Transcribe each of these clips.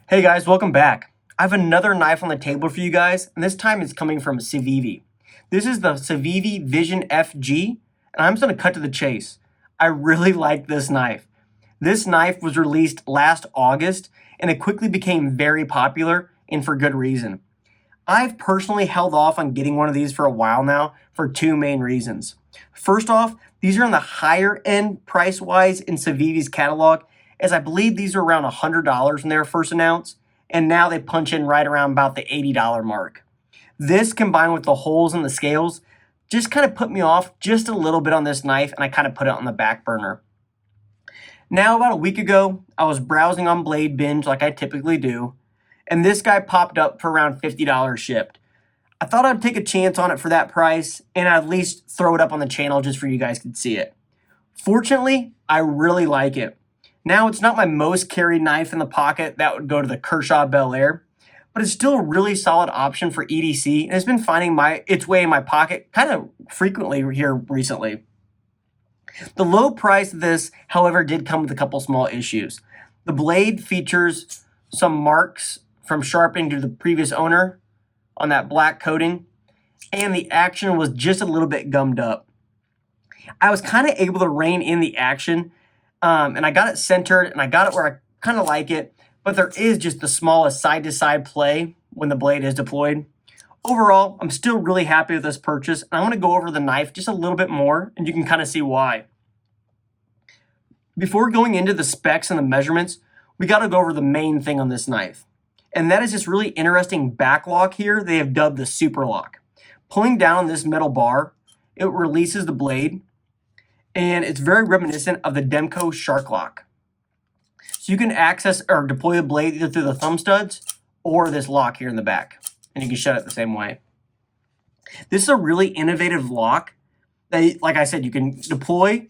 Hey guys, welcome back. I have another knife on the table for you guys, and this time it's coming from Civivi. This is the Civivi Vision FG, and I'm just going to cut to the chase. I really like this knife. This knife was released last August, and it quickly became very popular, and for good reason. I've personally held off on getting one of these for a while now for two main reasons. First off, these are on the higher end price-wise in Civivi's catalog, as I believe these are around $100 when they were first announced, and now they punch in right around about the $80 mark. This combined with the holes in the scales just kind of put me off just a little bit on this knife, and I kind of put it on the back burner. Now, about a week ago, I was browsing on Blade Binge like I typically do, and this guy popped up for around $50 shipped. I thought I'd take a chance on it for that price and at least throw it up on the channel just for you guys to see it. Fortunately, I really like it. Now, it's not my most carried knife in the pocket. That would go to the Kershaw Bel Air, but it's still a really solid option for EDC, and it's been finding its way in my pocket kind of frequently here recently. The low price of this, however, did come with a couple small issues. The blade features some marks from sharpening to the previous owner on that black coating, and the action was just a little bit gummed up. I was kind of able to rein in the action, and I got it centered, and I got it where I kind of like it, but there is just the smallest side-to-side play when the blade is deployed. Overall, I'm still really happy with this purchase, and I want to go over the knife just a little bit more, and you can kind of see why. Before going into the specs and the measurements, we got to go over the main thing on this knife. And that is this really interesting back lock here they have dubbed the super lock. Pulling down on this metal bar, it releases the blade, and it's very reminiscent of the Demco Shark Lock. So you can access or deploy the blade either through the thumb studs or this lock here in the back, and you can shut it the same way. This is a really innovative lock that, like I said, you can deploy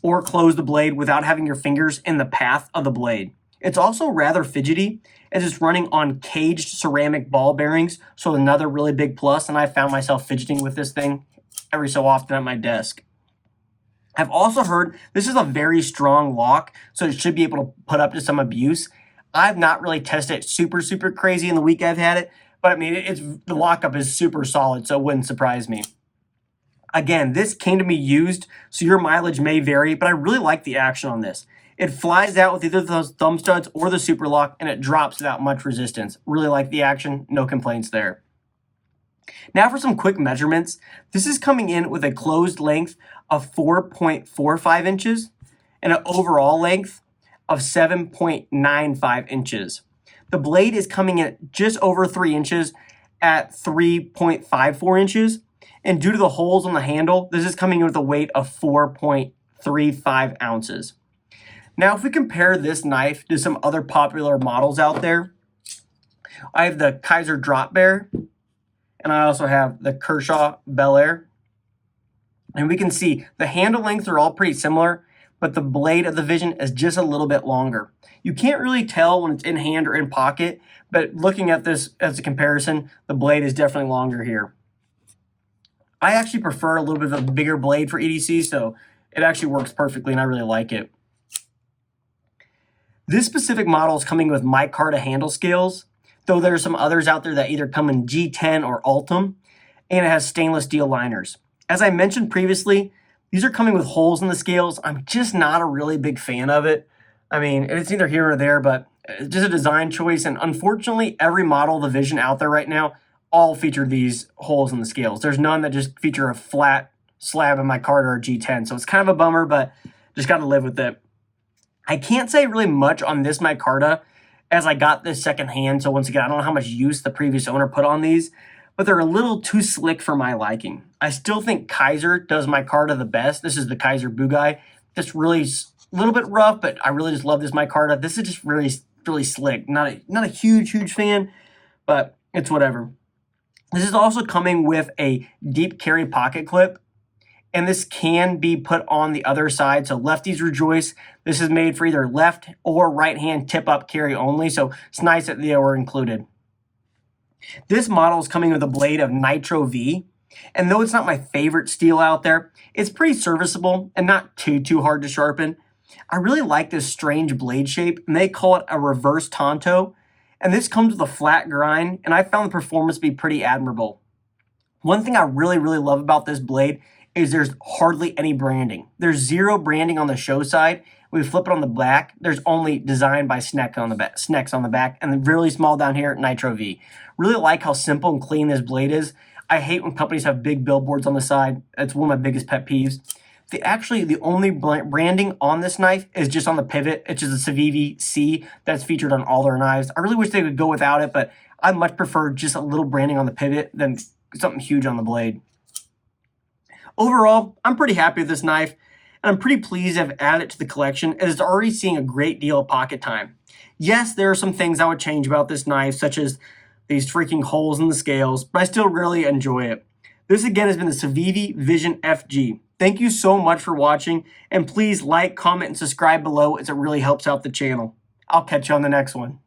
or close the blade without having your fingers in the path of the blade. It's also rather fidgety, as it's running on caged ceramic ball bearings, so another really big plus, and I found myself fidgeting with this thing every so often at my desk. I've also heard this is a very strong lock, so it should be able to put up to some abuse. I've not really tested it super crazy in the week I've had it, but I mean, the lockup is super solid, so it wouldn't surprise me. Again, this came to me used, so your mileage may vary, but I really like the action on this. It flies out with either those thumb studs or the super lock, and it drops without much resistance. Really like the action, no complaints there. Now for some quick measurements. This is coming in with a closed length of 4.45 inches and an overall length of 7.95 inches. The blade is coming in just over 3 inches at 3.54 inches. And due to the holes on the handle, this is coming in with a weight of 4.35 ounces. Now, if we compare this knife to some other popular models out there, I have the Kaiser Drop Bear, and I also have the Kershaw Bel Air. And we can see the handle lengths are all pretty similar, but the blade of the Vision is just a little bit longer. You can't really tell when it's in hand or in pocket, but looking at this as a comparison, the blade is definitely longer here. I actually prefer a little bit of a bigger blade for EDC, so it actually works perfectly, and I really like it. This specific model is coming with micarta handle scales, though there are some others out there that either come in G10 or Ultim, and it has stainless steel liners. As I mentioned previously, these are coming with holes in the scales. I'm just not a really big fan of it. I mean, it's either here or there, but it's just a design choice, and unfortunately, every model of the Vision out there right now all feature these holes in the scales. There's none that just feature a flat slab of micarta or G10, so it's kind of a bummer, but just got to live with it. I can't say really much on this micarta as I got this secondhand, so once again, I don't know how much use the previous owner put on these, but they're a little too slick for my liking. I still think Kaiser does micarta the best. This is the Kaiser Bugai. This really is a little bit rough, but I really just love this micarta. This is just really slick. Not a huge fan, but it's whatever. This is also coming with a deep carry pocket clip, and this can be put on the other side, so lefties rejoice. This is made for either left or right hand tip up carry only, so it's nice that they were included. This model is coming with a blade of Nitro V, and though it's not my favorite steel out there, it's pretty serviceable and not too hard to sharpen. I really like this strange blade shape, and they call it a reverse tanto. And this comes with a flat grind, and I found the performance to be pretty admirable. One thing I really love about this blade is there's hardly any branding. There's zero branding on the show side. When we flip it on the back, there's only designed by Snecks on the back, and then really small down here, Nitro V. Really like how simple and clean this blade is. I hate when companies have big billboards on the side. That's one of my biggest pet peeves. The only branding on this knife is just on the pivot. It's just a Civivi C that's featured on all their knives. I really wish they would go without it, but I much prefer just a little branding on the pivot than something huge on the blade. Overall, I'm pretty happy with this knife, and I'm pretty pleased to have added it to the collection as it's already seeing a great deal of pocket time. Yes, there are some things I would change about this knife, such as these freaking holes in the scales, but I still really enjoy it. This again has been the Civivi Vision FG. Thank you so much for watching, and please like, comment, and subscribe below as it really helps out the channel. I'll catch you on the next one.